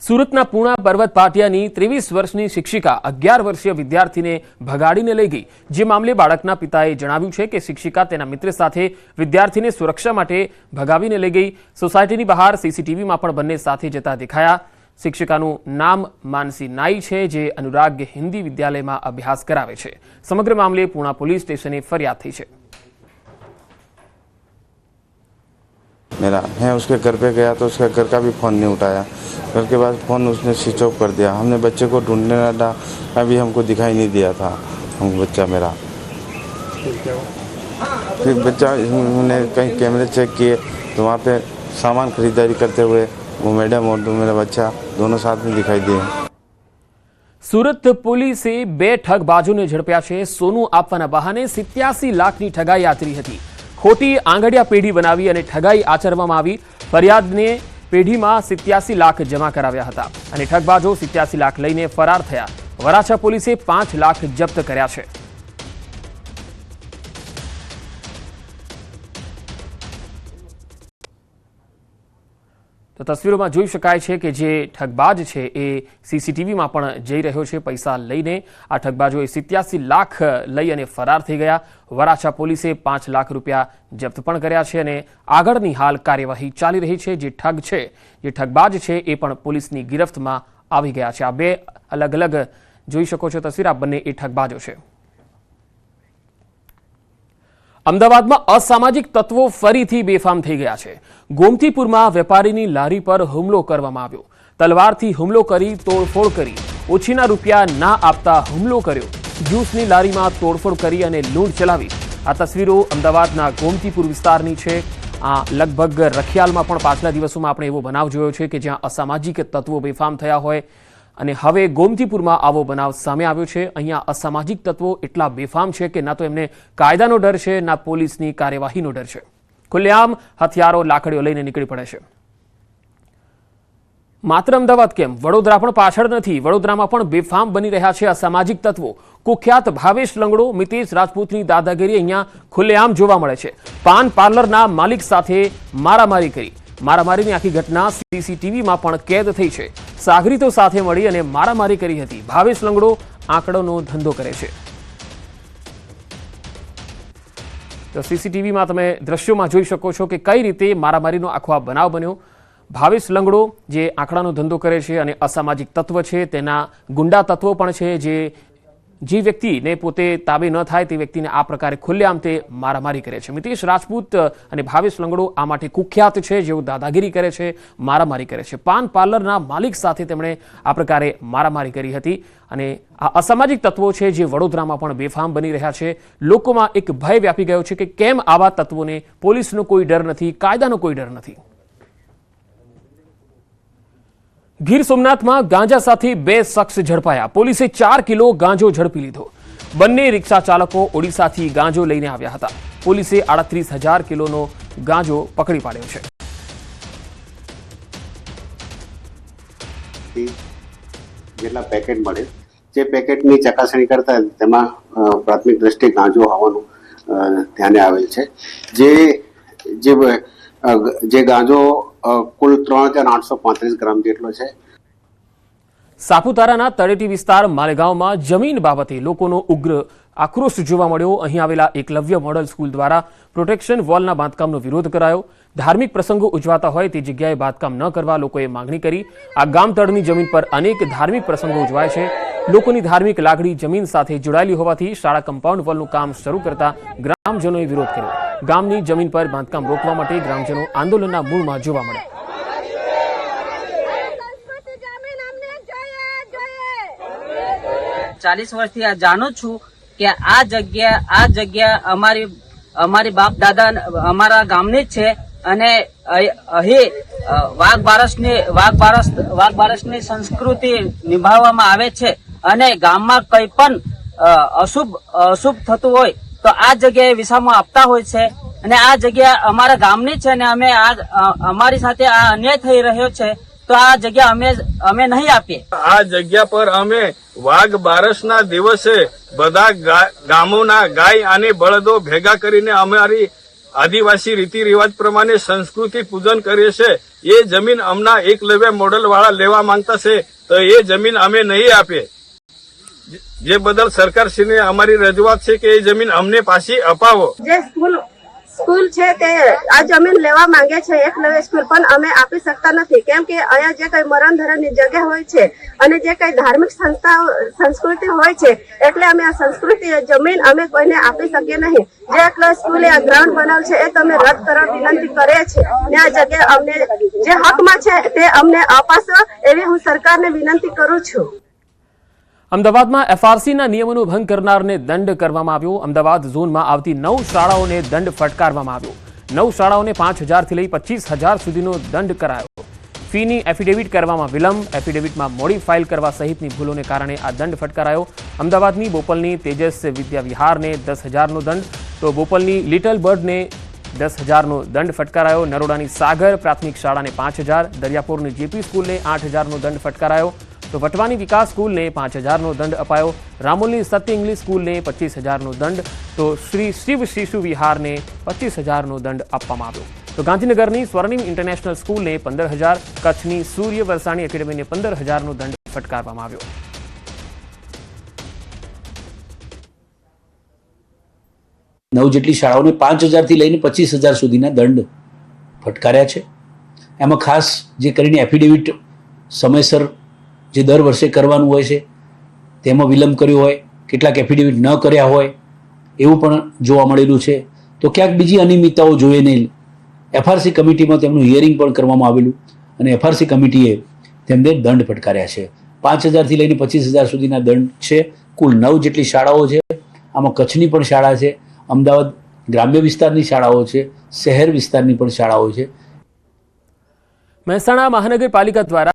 સુરતના પૂણા પર્વત પાટિયાની 23 વર્ષની શિક્ષિકા 11 વર્ષીય વિદ્યાર્થીને ભગાડીને લઈ ગઈ। જે મામલે બાળકના પિતાએ જણાવ્યું છે કે શિક્ષિકા તેના મિત્ર સાથે વિદ્યાર્થીને સુરક્ષા માટે ભગાવીને લઈ ગઈ। સોસાયટીની બહાર સીસીટીવીમાં પણ બંને સાથે જતા દેખાયા। શિક્ષિકાનું નામ માનસી નાઈ છે, જે અનુરાગ હિન્દી વિદ્યાલયમાં અભ્યાસ કરાવે છે। સમગ્ર મામલે પૂણા પોલીસ સ્ટેશને ફરિયાદ થઈ છે। मेरा मैं उसके घर पे गया तो उसका घर का भी फ़ोन नहीं उठाया। घर के बाद फ़ोन उसने स्विच ऑफ कर दिया। हमने बच्चे को ढूंढने लगा, अभी हमको दिखाई नहीं दिया था हमको बच्चा मेरा। फिर बच्चा हमने कहीं कैमरे चेक किए तो वहाँ पे सामान खरीदारी करते हुए वो मैडम और मेरा बच्चा दोनों साथ में दिखाई दिए। સુરત પોલીસે 2 ઠગબાજોને ઝડપ્યા છે। સોનું આપવાના બહાને 87 લાખની ઠગાઈ આચરી હતી। ખોટી આંગડિયા પેઢી બનાવી અને ઠગાઈ આચરવામાં આવી। ફરિયાદને પેઢીમાં 87 લાખ જમા કરાવ્યા હતા અને ઠગબાજો 87 લાખ લઈને ફરાર થયા। વરાછા પોલીસે 5 લાખ જપ્ત કર્યા છે। તો તસવીરોમાં જોઈ શકાય છે કે જે ઠગબાજ છે એ સીસીટીવીમાં પણ જઈ રહ્યો છે પૈસા લઈને। આ ઠગબાજોએ 87 લાખ લઈ અને ફરાર થઈ ગયા। વરાછા પોલીસે 5 લાખ રૂપિયા જપ્ત પણ કર્યા છે અને આગળની હાલ કાર્યવાહી ચાલી રહી છે। જે ઠગ છે, જે ઠગબાજ છે એ પણ પોલીસની ગિરફ્તમાં આવી ગયા છે। આ 2 અલગ અલગ જોઈ શકો છો તસવીર, આ બંને એ ઠગબાજો છે। અમદાવાદમાં અસામાજિક તત્વો ફરીથી બેફામ થઈ ગયા છે। ગોમતીપુરમાં વેપારીની લારી પર હુમલો કરવામાં આવ્યો। તલવારથી હુમલો કરી તોડફોડ કરી, ઓછીના રૂપિયા ના આપતા હુમલો કર્યો। જ્યુસની લારીમાં તોડફોડ કરી અને લૂંટ ચલાવી। આ તસવીરો અમદાવાદના ગોમતીપુર વિસ્તારની છે। આ લગભગ રખિયાલમાં પણ પાછલા દિવસોમાં આપણે એવો બનાવ જોયો છે કે જ્યાં અસામાજિક તત્વો બેફામ થયા હોય અને હવે ગોમતીપુરમાં આવો બનાવ સામે આવ્યો છે। અહીંયા અસામાજિક તત્વો એટલા બેફામ છે કે ના તો એમને કાયદાનો ડર છે, ના પોલીસની કાર્યવાહીનો ડર છે। ખુલ્લેઆમ હથિયારો, લાકડીઓ લઈને નીકળી પડે છે। માત્ર અમદાવાદ કેમ, વડોદરા પણ પાછળ નથી। વડોદરામાં પણ બેફામ બની રહ્યા છે અસામાજિક તત્વો। કુખ્યાત ભાવેશ લંગડો મિતેશ રાજપૂતની દાદાગીરી અહીંયા ખુલ્લેઆમ જોવા મળે છે। પાન પાર્લરના માલિક સાથે મારામારી કરી। મારામારીની આખી ઘટના સીસીટીવીમાં પણ કેદ થઈ છે। સાગરીતો સાથે મળી અને મારામારી કરી હતી। ભાવેશ લંગડો આંકડોનો ધંધો કરે છે। તો સીસીટીવીમાં તમે દ્રશ્યોમાં જોઈ શકો છો કે કઈ રીતે મારામારીનો આખો આ બનાવ બન્યો। ભાવેશ લંગડો જે આંકડાનો ધંધો કરે છે અને અસામાજિક તત્વ છે, તેના ગુંડા તત્વો પણ છે જે વ્યક્તિને પોતે તાબે ન થાય તે વ્યક્તિને આ પ્રકારે ખુલ્લેઆમ તે મારામારી કરે છે। મિતેશ રાજપૂત અને ભાવેશ લંગડો આ માટે કુખ્યાત છે, જેઓ દાદાગીરી કરે છે, મારામારી કરે છે। પાન પાર્લરના માલિક સાથે તેમણે આ પ્રકારે મારામારી કરી હતી અને આ અસામાજિક તત્વો છે જે વડોદરામાં પણ બેફામ બની રહ્યા છે। લોકોમાં એક ભય વ્યાપી ગયો છે કે કેમ આવા તત્વોને પોલીસનો કોઈ ડર નથી, કાયદાનો કોઈ ડર નથી। ગીર સોમનાથમાં ગાંજા સાથે 2 શખ્સ ઝડપાયા। પોલીસે 4 કિલો ગાંજો ઝડપી લીધો। બંને રિક્ષા ચાલકો ઓડિશાથી ગાંજો લઈને આવ્યા હતા। પોલીસે 38,000 કિલોનો ગાંજો પકડી પાડ્યો છે। જેટલા પેકેટ મળે, જે પેકેટની ચકાસણી કરતા તેમાં પ્રાથમિક દ્રષ્ટિએ ગાંજો હોવાનું ધ્યાને આવેલ છે। જે ગાંજો કુલ 3,835 ગ્રામ જેટલો છે। સાપુતારાના તળેટી વિસ્તાર માલેગાંવમાં જમીન બાબતે લોકોનો ઉગ્ર આક્રોશ જોવા મળ્યો। અહીં આવેલા એકલવ્ય મોડલ સ્કૂલ દ્વારા પ્રોટેક્શન વોલના બાંધકામનો વિરોધ કરાયો। ધાર્મિક પ્રસંગો ઉજવાતા હોય તે જગ્યાએ બાંધકામ ન કરવા લોકોએ માંગણી કરી। આ ગામ તળની જમીન પર અનેક ધાર્મિક પ્રસંગો ઉજવાય છે। લોકોની ધાર્મિક લાગણી જમીન સાથે જોડાયેલી હોવાથી શાળા કમ્પાઉન્ડ વોલનું કામ શરૂ કરતા ગ્રામજનોએ વિરોધ કર્યો। ગામની જમીન પર બાંધકામ રોકવા માટે ગ્રામજનો આંદોલનના મૂળમાં જોવા મળ્યા। 40 વર્ષથી આ જાણું છું કે આ જગ્યા અમારી બાપ દાદા અમારા ગામની જ છે અને અહીં વાઘ બારસની સંસ્કૃતિ નિભાવવામાં આવે છે અને ગામમાં કઈ પણ અશુભ થતું હોય તો આ જગ્યાએ વિસામો આપતા હોય છે અને આ જગ્યા અમારા ગામની છે અને અમે અમારી સાથે આ અન્યાય થઈ રહ્યો છે તો આ જગ્યા અમે નહીં આપીએ। આ જગ્યા પર અમે વાઘ બારસના દિવસે બધા ગામોના ગાય અને બળદો ભેગા કરીને અમારી આદિવાસી રીતિ રિવાજ પ્રમાણે સંસ્કૃતિ પૂજન કરીએ છે, એ જમીન અમના એકલવ્ય મોડલ વાળા લેવા માંગતા છે તો એ જમીન અમે નહીં આપીએ. જે બદલ સરકારશ્રીને અમારી રજૂઆત છે કે એ જમીન અમને પાછી અપાવો. જે સ્કૂલ છે તે આ જમીન લેવા માંગે છે એકલવ્ય સ્કૂલ, પણ અમે આપી શકતા નથી કેમ કે અહીંયા જે કઈ મરણ ધરણની જગ્યા હોય છે અને જે કઈ ધાર્મિક સંસ્કૃતિ હોય છે એટલે અમે આ સંસ્કૃતિ જમીન અમે કોઈને આપી શકીએ નહીં. જે એકલવ્ય સ્કૂલે આ ગ્રાઉન્ડ બનાવેલ છે એ તમે રદ કરવા વિનંતી કરે છે ને આ જગ્યા અમને જે હકમાં છે તે અમને અપાશો એવી હું સરકારને વિનંતી કરું છું. અમદાવાદમાં એફઆરસીના નિયમોનો ભંગ કરનારને દંડ કરવામાં આવ્યો. અમદાવાદ ઝોનમાં આવતી 9 શાળાઓને દંડ ફટકારવામાં આવ્યો. 9 શાળાઓને 5,000 થી લઈ 25,000 સુધીનો દંડ કરાયો. ફીની એફિડેવિટ કરવામાં વિલંબ, એફિડેવિટમાં મોડી ફાઇલ કરવા સહિતની ભૂલોને કારણે આ દંડ ફટકારાયો. અમદાવાદની બોપલની તેજસ વિદ્યા વિહારને 10,000નો દંડ, તો બોપલની લિટલ બર્ડને 10,000નો દંડ ફટકારાયો. નરોડાની સાગર પ્રાથમિક શાળાને 5,000, દરિયાપુરની જેપી સ્કૂલને 8,000નો દંડ ફટકારાયો. તો વટવાની વિકાસ સ્કૂલને 5,000નો દંડ અપાયો. રામોલની સત્ય ઇંગ્લિશ સ્કૂલને 25,000નો દંડ, તો શ્રી શિવ શિશુ વિહારને 25,000નો દંડ આપવામાં આવ્યો. તો ગાંધીનગરની સ્વર્ણિમ ઇન્ટરનેશનલ સ્કૂલને 15,000, કચ્છની સૂર્ય વરસાણી એકેડેમીને 15,000નો દંડ ફટકારવામાં આવ્યો. નવ જેટલી શાળાઓને 5,000 થી લઈને 25,000 સુધીના દંડ ફટકાર્યા છે. એમાં ખાસ જે કરીને એફિડેવિટ સમયસર જે દર વર્ષે કરવાનું હોય છે તેમાં વિલંબ કર્યો હોય, કેટલાક એફિડેવિટ ન કર્યા હોય એવું પણ જોવા મળેલું છે. તો ક્યાંક બીજી અનિયમિતતાઓ જોઈને એફઆરસી કમિટીમાં તેમનું હિયરિંગ પણ કરવામાં આવેલું અને એફઆરસી કમિટીએ તેમને દંડ ફટકાર્યા છે. 5,000 થી લઈને 25,000 સુધીના દંડ છે. કુલ 9 જેટલી શાળાઓ છે. આમાં કચ્છની પણ શાળા છે, અમદાવાદ ગ્રામ્ય વિસ્તારની શાળાઓ છે, શહેર વિસ્તારની પણ શાળાઓ છે. મહેસાણા મહાનગરપાલિકા દ્વારા